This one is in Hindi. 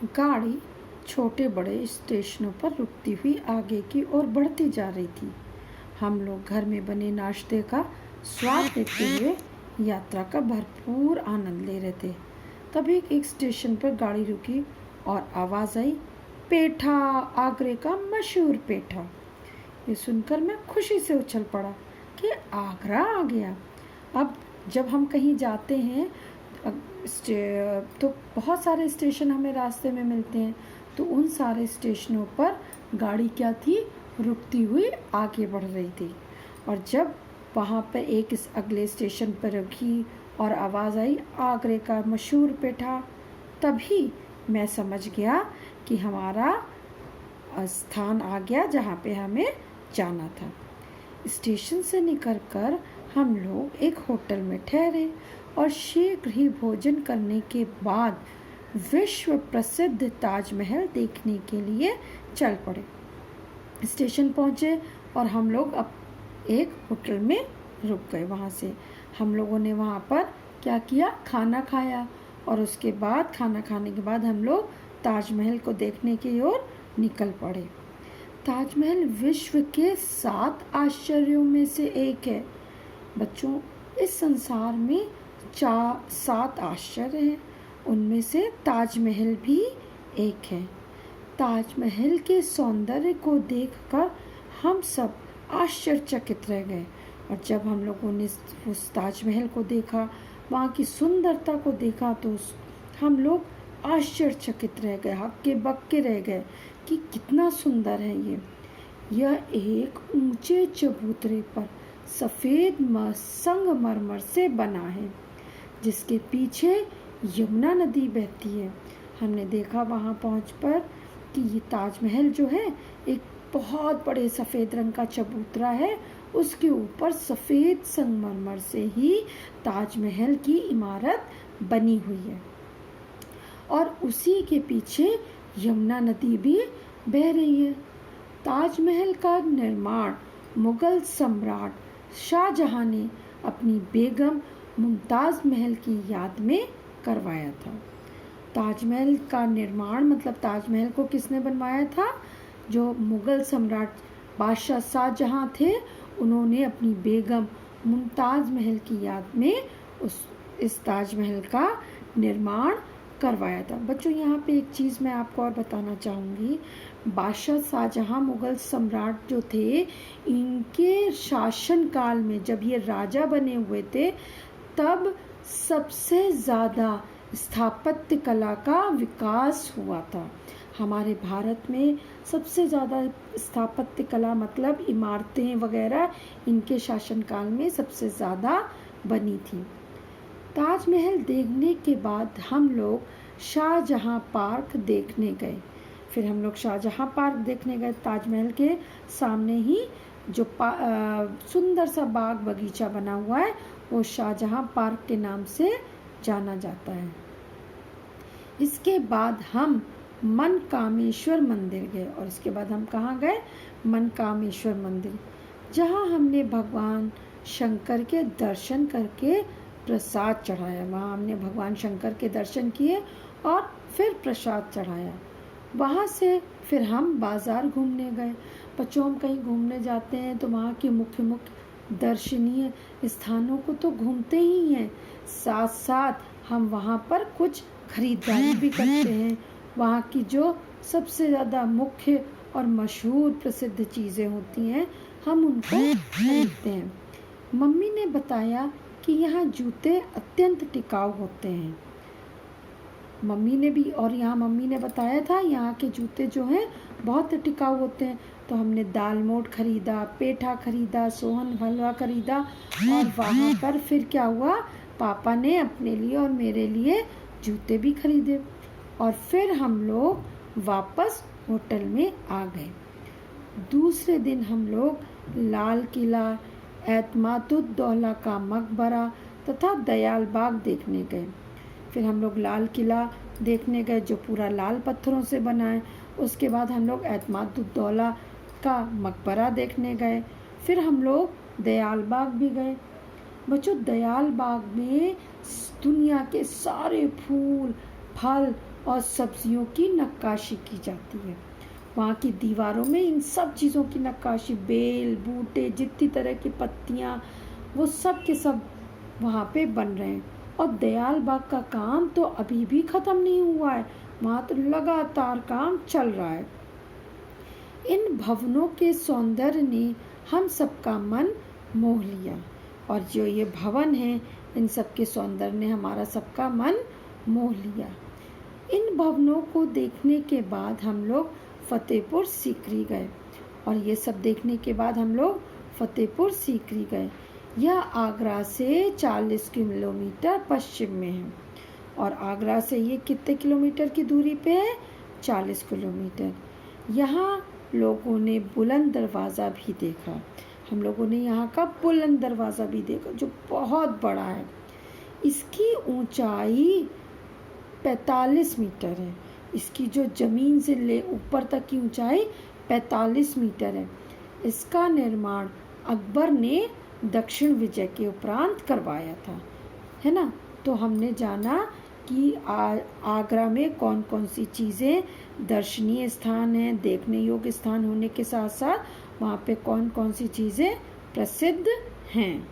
गाड़ी छोटे बड़े स्टेशनों पर रुकती हुई आगे की ओर बढ़ती जा रही थी। हम लोग घर में बने नाश्ते का स्वाद लेते हुए यात्रा का भरपूर आनंद ले रहे थे। तभी एक स्टेशन पर गाड़ी रुकी और आवाज़ आई, पेठा, आगरे का मशहूर पेठा। ये सुनकर मैं खुशी से उछल पड़ा कि आगरा आ गया। अब जब हम कहीं जाते हैं तो बहुत सारे स्टेशन हमें रास्ते में मिलते हैं, तो उन सारे स्टेशनों पर गाड़ी क्या थी, रुकती हुई आगे बढ़ रही थी। और जब वहाँ पर एक इस अगले स्टेशन पर रुकी और आवाज़ आई, आगरे का मशहूर पेठा, तभी मैं समझ गया कि हमारा स्थान आ गया जहाँ पे हमें जाना था। स्टेशन से निकलकर हम लोग एक होटल में ठहरे और शीघ्र ही भोजन करने के बाद विश्व प्रसिद्ध ताजमहल देखने के लिए चल पड़े। स्टेशन पहुँचे और हम लोग अब एक होटल में रुक गए। वहाँ से हम लोगों ने वहाँ पर क्या किया, खाना खाया और उसके बाद खाना खाने के बाद हम लोग ताजमहल को देखने की ओर निकल पड़े। ताजमहल विश्व के 7 आश्चर्यों में से एक है। बच्चों, इस संसार में 7 आश्चर्य हैं, उनमें से ताजमहल भी एक है। ताजमहल के सौंदर्य को देखकर हम सब आश्चर्यचकित रह गए। और जब हम लोगों ने उस ताजमहल को देखा, वहाँ की सुंदरता को देखा, तो हम लोग आश्चर्यचकित रह गए, हक्के बक्के रह गए कि कितना सुंदर है ये। यह एक ऊंचे चबूतरे पर सफ़ेद संगमरमर से बना है, जिसके पीछे यमुना नदी बहती है। हमने देखा वहाँ पहुँच पर कि ये ताजमहल जो है एक बहुत बड़े सफ़ेद रंग का चबूतरा है, उसके ऊपर सफ़ेद संगमरमर से ही ताजमहल की इमारत बनी हुई है और उसी के पीछे यमुना नदी भी बह रही है। ताजमहल का निर्माण मुगल सम्राट शाहजहां ने अपनी बेगम मुमताज़ महल की याद में करवाया था। ताजमहल का निर्माण मतलब ताजमहल को किसने बनवाया था? जो मुगल सम्राट बादशाह शाहजहां थे, उन्होंने अपनी बेगम मुमताज़ महल की याद में इस ताजमहल का निर्माण करवाया था। बच्चों, यहाँ पे एक चीज़ मैं आपको और बताना चाहूँगी। बादशाह शाहजहां मुगल सम्राट जो थे, इनके शासन काल में जब ये राजा बने हुए थे, तब सबसे ज़्यादा स्थापत्य कला का विकास हुआ था। हमारे भारत में सबसे ज़्यादा स्थापत्य कला मतलब इमारतें वगैरह इनके शासनकाल में सबसे ज़्यादा बनी थी। ताजमहल देखने के बाद हम लोग शाहजहां पार्क देखने गए। फिर हम लोग शाहजहां पार्क देखने गए। ताजमहल के सामने ही जो सुंदर सा बाग बगीचा बना हुआ है, वो शाहजहां पार्क के नाम से जाना जाता है। इसके बाद हम मनकामेश्वर मंदिर गए और इसके बाद हम कहाँ गए? मनकामेश्वर मंदिर, जहाँ हमने भगवान शंकर के दर्शन करके प्रसाद चढ़ाया। वहाँ हमने भगवान शंकर के दर्शन किए और फिर प्रसाद चढ़ाया। वहाँ से फिर हम बाज़ार घूमने गए। बच्चों, हम कहीं घूमने जाते हैं तो वहाँ के मुख्य मुख्य दर्शनीय स्थानों को तो घूमते ही हैं, साथ साथ हम वहाँ पर कुछ खरीदारी भी करते हैं। वहाँ की जो सबसे ज़्यादा मुख्य और मशहूर प्रसिद्ध चीज़ें होती हैं, हम उनको खरीदते हैं। मम्मी ने बताया कि यहाँ जूते अत्यंत टिकाऊ होते हैं। मम्मी ने बताया था यहाँ के जूते जो हैं बहुत टिकाऊ होते हैं। तो हमने दाल मोठ खरीदा, पेठा खरीदा, सोहन हलवा खरीदा और वहाँ पर फिर क्या हुआ, पापा ने अपने लिए और मेरे लिए जूते भी खरीदे और फिर हम लोग वापस होटल में आ गए। दूसरे दिन हम लोग लाल किला, एतमादुद्दौला का मकबरा तथा दयाल बाग देखने गए। फिर हम लोग लाल किला देखने गए जो पूरा लाल पत्थरों से बना है। उसके बाद हम लोग एतमादुद्दौला का मकबरा देखने गए। फिर हम लोग दयाल बाग भी गए। बच्चों, दयाल बाग में दुनिया के सारे फूल, फल और सब्जियों की नक्काशी की जाती है। वहाँ की दीवारों में इन सब चीज़ों की नक्काशी, बेल बूटे, जितनी तरह की पत्तियाँ, वो सब के सब वहाँ पे बन रहे हैं। और दयाल बाग का काम तो अभी भी ख़त्म नहीं हुआ है, वहाँ तो लगातार काम चल रहा है। इन भवनों के सौंदर्य ने हम सबका मन मोह लिया, और जो ये भवन है इन सब के सौंदर्य ने हमारा सबका मन मोह लिया। इन भवनों को देखने के बाद हम लोग फतेहपुर सीकरी गए, और ये सब देखने के बाद हम लोग फतेहपुर सीकरी गए। यह आगरा से 40 किलोमीटर पश्चिम में है, और आगरा से ये कितने किलोमीटर की दूरी पे है? 40 किलोमीटर। यहाँ लोगों ने बुलंद दरवाज़ा भी देखा। हम लोगों ने यहाँ का बुलंद दरवाज़ा भी देखा जो बहुत बड़ा है। इसकी ऊंचाई 45 मीटर है। इसकी जो ज़मीन से ले ऊपर तक की ऊंचाई 45 मीटर है। इसका निर्माण अकबर ने दक्षिण विजय के उपरांत करवाया था, है ना। तो हमने जाना कि आगरा में कौन कौन सी चीज़ें दर्शनीय स्थान हैं, देखने योग्य स्थान होने के साथ साथ वहाँ पे कौन कौन सी चीज़ें प्रसिद्ध हैं।